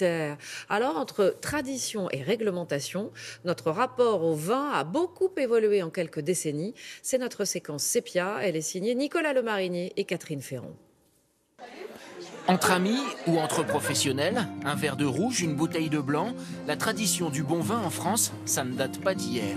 militaire. Alors, entre tradition et réglementation, notre rapport au vin a beaucoup évolué en quelques décennies. C'est notre séquence Sépia. Elle est signée Nicolas Lemarinier et Catherine Ferron. Entre amis ou entre professionnels, un verre de rouge, une bouteille de blanc, la tradition du bon vin en France, ça ne date pas d'hier.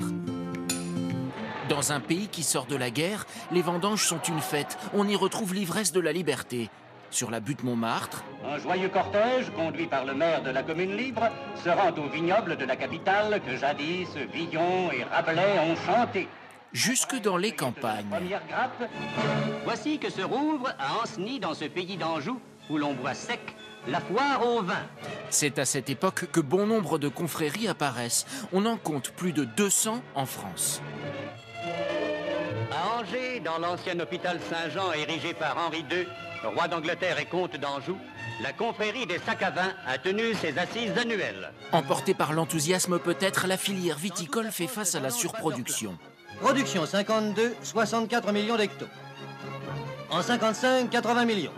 Dans un pays qui sort de la guerre, les vendanges sont une fête. On y retrouve l'ivresse de la liberté. Sur la butte Montmartre, un joyeux cortège, conduit par le maire de la commune libre, se rend au vignoble de la capitale que jadis Villon et Rabelais ont chanté. Jusque dans les campagnes. Voici que se rouvre à Ancenis, dans ce pays d'Anjou, où l'on boit sec, la foire au vin. C'est à cette époque que bon nombre de confréries apparaissent. On en compte plus de 200 en France. À Angers, dans l'ancien hôpital Saint-Jean érigé par Henri II, roi d'Angleterre et comte d'Anjou, la confrérie des sacs à vin a tenu ses assises annuelles. Emportée par l'enthousiasme peut-être, la filière viticole fait face à la surproduction. Production 52, 64 millions d'hectos. En 55, 80 millions.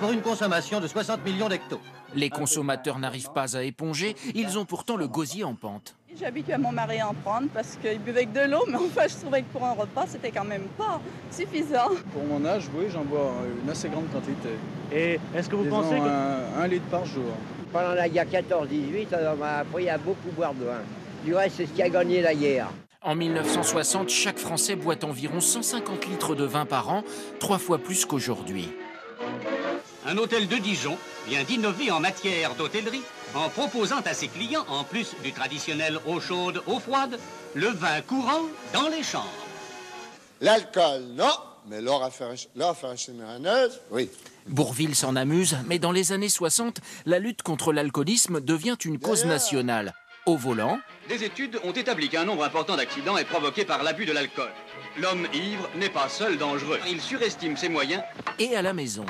Pour une consommation de 60 millions d'hectos. Les consommateurs n'arrivent pas à éponger, ils ont pourtant le gosier en pente. J'ai habitué mon mari à en prendre parce qu'il buvait que de l'eau, mais enfin je trouvais que pour un repas, c'était quand même pas suffisant. Pour mon âge, oui, j'en bois une assez grande quantité. Et est-ce que vous pensez que... un litre par jour. Pendant la guerre 14-18, on m'a appris à beaucoup boire de vin. Du reste, c'est ce qui a gagné la guerre. En 1960, chaque Français boit environ 150 litres de vin par an, 3 fois plus qu'aujourd'hui. Un hôtel de Dijon vient d'innover en matière d'hôtellerie en proposant à ses clients, en plus du traditionnel eau chaude, eau froide, le vin courant dans les chambres. L'alcool, non, mais l'eau rafraîchineuse, oui. Bourvil s'en amuse, mais dans les années 60, la lutte contre l'alcoolisme devient une cause nationale. Au volant, des études ont établi qu'un nombre important d'accidents est provoqué par l'abus de l'alcool. L'homme ivre n'est pas seul dangereux. Il surestime ses moyens. Et à la maison.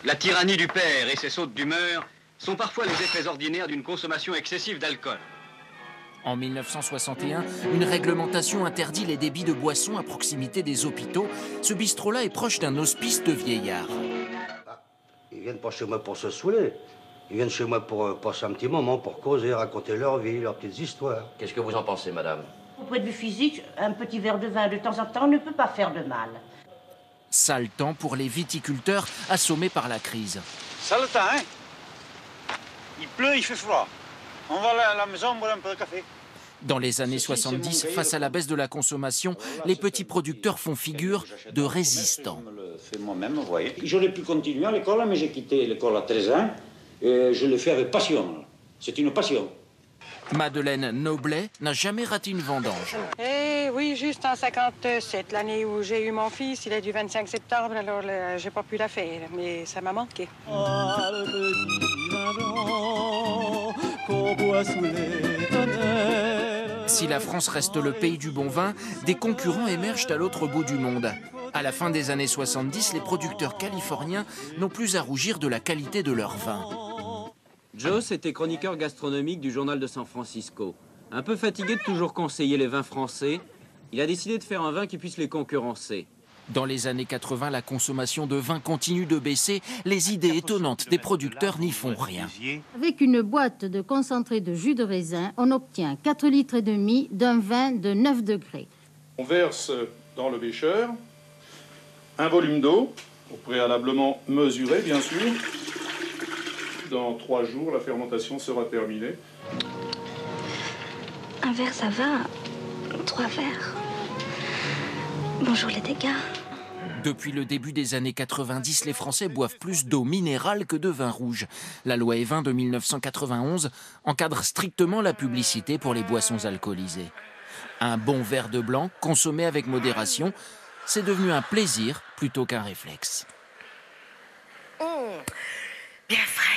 La tyrannie du père et ses sautes d'humeur sont parfois les effets ordinaires d'une consommation excessive d'alcool. En 1961, une réglementation interdit les débits de boissons à proximité des hôpitaux. Ce bistrot-là est proche d'un hospice de vieillards. Ils viennent pas chez moi pour se saouler. Ils viennent chez moi pour passer un petit moment, pour causer, raconter leur vie, leurs petites histoires. Qu'est-ce que vous en pensez, madame? Au point de vue physique, un petit verre de vin de temps en temps ne peut pas faire de mal. Sale temps pour les viticulteurs assommés par la crise. Sale temps, hein? Il pleut, il fait froid. On va à la maison boire un peu de café. Dans les années 70, face à la baisse de la consommation, les petits producteurs font figure de résistants. Je le fais moi-même, vous voyez. J'aurais pu continuer à l'école, mais j'ai quitté l'école à 13 ans. Et je le fais avec passion. C'est une passion. Madeleine Noblet n'a jamais raté une vendange. Eh oui, juste en 57, l'année où j'ai eu mon fils, il est du 25 septembre, alors j'ai pas pu la faire, mais ça m'a manqué. Si la France reste le pays du bon vin, des concurrents émergent à l'autre bout du monde. À la fin des années 70, les producteurs californiens n'ont plus à rougir de la qualité de leur vin. Joss était chroniqueur gastronomique du journal de San Francisco. Un peu fatigué de toujours conseiller les vins français, il a décidé de faire un vin qui puisse les concurrencer. Dans les années 80, la consommation de vin continue de baisser. Les idées étonnantes des producteurs n'y font rien. Avec une boîte de concentré de jus de raisin, on obtient 4,5 litres d'un vin de 9 degrés. On verse dans le bécher un volume d'eau, préalablement mesuré bien sûr. Dans 3 jours, la fermentation sera terminée. Un verre, ça va. 3 verres. Bonjour les dégâts. Depuis le début des années 90, les Français boivent plus d'eau minérale que de vin rouge. La loi Evin de 1991 encadre strictement la publicité pour les boissons alcoolisées. Un bon verre de blanc, consommé avec modération, c'est devenu un plaisir plutôt qu'un réflexe. Bien frais.